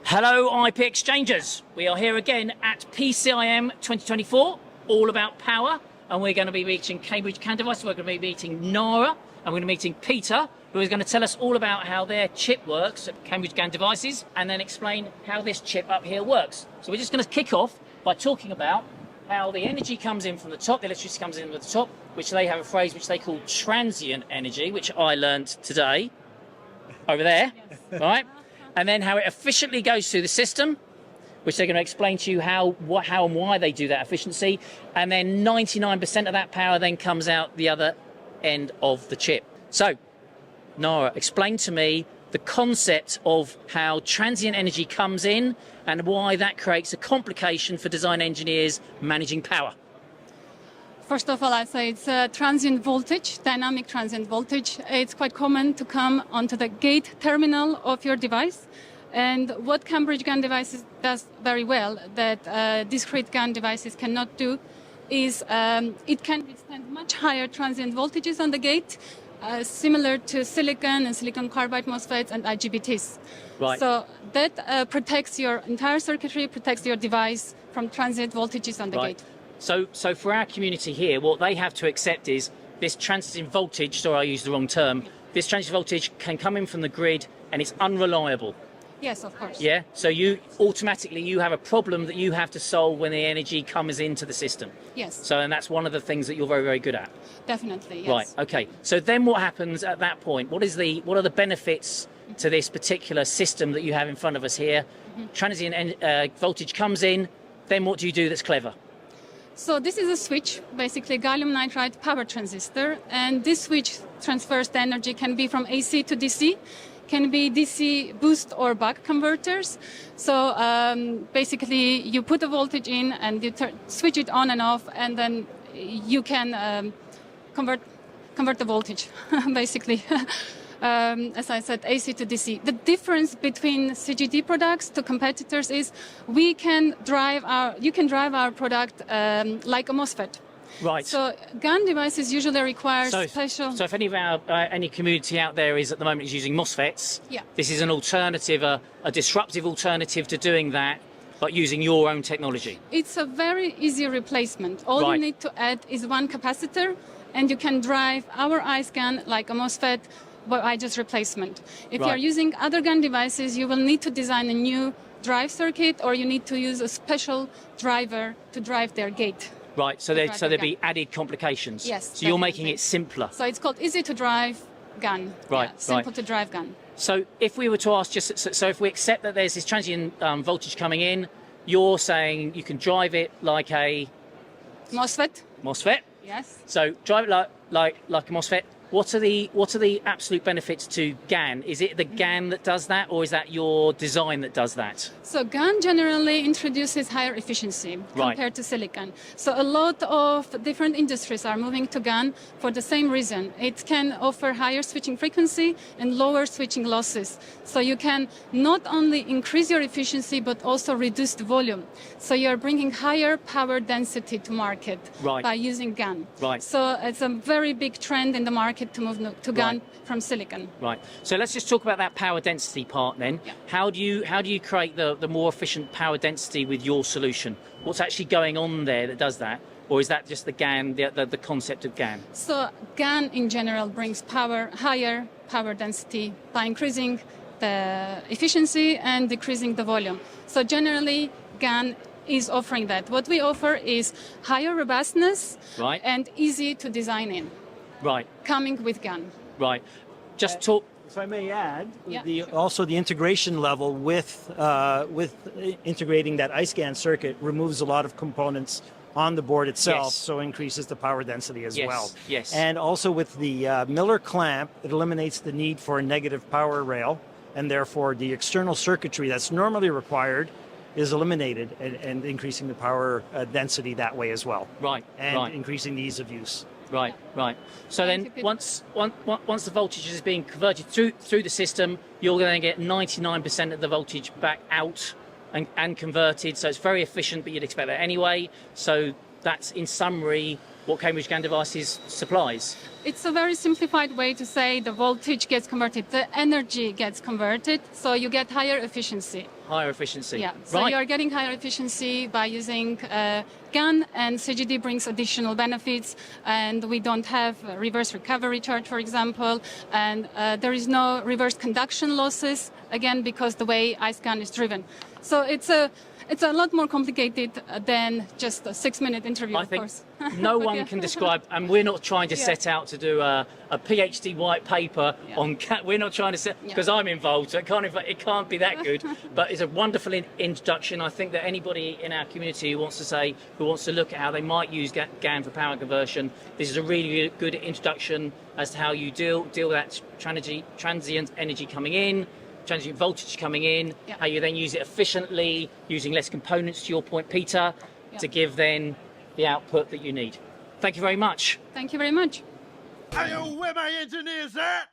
Hello ipXchangers, we are here again at PCIM 2024, all about power, and we're going to be meeting Cambridge GaN Devices, we're going to be meeting Nara, and we're going to be meeting Peter, who is going to tell us all about how their chip works at Cambridge GaN Devices, and then explain how this chip up here works. So we're just going to kick off by talking about how the energy comes in from the top, the electricity comes in from the top, which they have a phrase which they call transient energy, which I learned today, over there, yes. Right? And then how it efficiently goes through the system, which they're going to explain to you how and why they do that efficiency. And then 99% of that power then comes out the other end of the chip. So, Nara, explain to me the concept of how transient energy comes in and why that creates a complication for design engineers managing power. First of all, I'd say it's transient voltage, dynamic transient voltage. It's quite common to come onto the gate terminal of your device. And what Cambridge GaN Devices does very well that discrete GaN devices cannot do is it can withstand much higher transient voltages on the gate, similar to silicon and silicon carbide MOSFETs and IGBTs. Right. So that protects your entire circuitry, protects your device from transient voltages on the gate. So for our community here, what they have to accept is this transient voltage, sorry I used the wrong term, this transient voltage can come in from the grid and it's unreliable. Yes, of course. Yeah, so you have a problem that you have to solve when the energy comes into the system. Yes. So, and that's one of the things that you're very, very good at. Definitely, yes. Right, okay. So then what happens at that point? What are the benefits to this particular system that you have in front of us here? Transient voltage comes in, then what do you do that's clever? So this is a switch, basically gallium nitride power transistor, and this switch transfers the energy, can be from AC to DC, can be DC boost or buck converters. So basically you put the voltage in and you switch it on and off, and then you can convert the voltage, basically. As I said, AC to DC. The difference between CGD products to competitors is you can drive our product like a MOSFET. Right. So GaN devices usually require special. So if any community out there is at the moment is using MOSFETs, yeah. This is an alternative, a disruptive alternative to doing that, but using your own technology. It's a very easy replacement. All you need to add is one capacitor, and you can drive our ICE GaN like a MOSFET by just replacement. If you're using other GaN devices, you will need to design a new drive circuit, or you need to use a special driver to drive their gate. Right, so there'd be added complications. Yes. So definitely. you're making it simpler. So it's called easy to drive GaN. Right. Yeah, simple to drive GaN. So if we were to ask so if we accept that there's this transient voltage coming in, you're saying you can drive it like a MOSFET. MOSFET. Yes. So drive it like a MOSFET. What are the absolute benefits to GaN? Is it the GaN that does that, or is that your design that does that? So GaN generally introduces higher efficiency compared to silicon. So a lot of different industries are moving to GaN for the same reason. It can offer higher switching frequency and lower switching losses. So you can not only increase your efficiency, but also reduce the volume. So you're bringing higher power density to market by using GaN. Right. So it's a very big trend in the market to move to GaN from silicon. Right. So let's just talk about that power density part then. Yeah. How do you create the more efficient power density with your solution? What's actually going on there that does that? Or is that just the GaN, the concept of GaN? So GaN in general brings higher power density by increasing the efficiency and decreasing the volume. So generally GaN is offering that. What we offer is higher robustness and easy to design in. Right. Coming with GaN. Right. Just talk. If I may add, also the integration level with integrating that ICE GaN circuit removes a lot of components on the board itself, so increases the power density as well. Yes. And also with the Miller clamp, it eliminates the need for a negative power rail, and therefore the external circuitry that's normally required is eliminated, and increasing the power density that way as well. Right. And increasing the ease of use. Right. So then once the voltage is being converted through the system, you're going to get 99% of the voltage back out and converted. So it's very efficient, but you'd expect that anyway. So that's, in summary, what Cambridge GaN Devices supplies. It's a very simplified way to say the voltage gets converted, the energy gets converted, so you get higher efficiency. higher efficiency. Yeah, so right. you're getting higher efficiency by using GaN, and CGD brings additional benefits, and we don't have reverse recovery charge, for example, and there is no reverse conduction losses, again, because the way iScan is driven. So it's a lot more complicated than just a 6-minute interview, I of think course. no one can describe, and we're not trying to Yeah. set out to do a PhD white paper on. We're not trying to set because I'm involved, so it can't be that good. But it's a wonderful introduction. I think that anybody in our community who wants to look at how they might use GaN for power conversion, this is a really good introduction as to how you deal with that transient energy coming in. Transient voltage coming in, how you then use it efficiently, using less components, to your point, Peter, to give then the output that you need. Thank you very much. Thank you very much. Hey, yo, where my engineers at?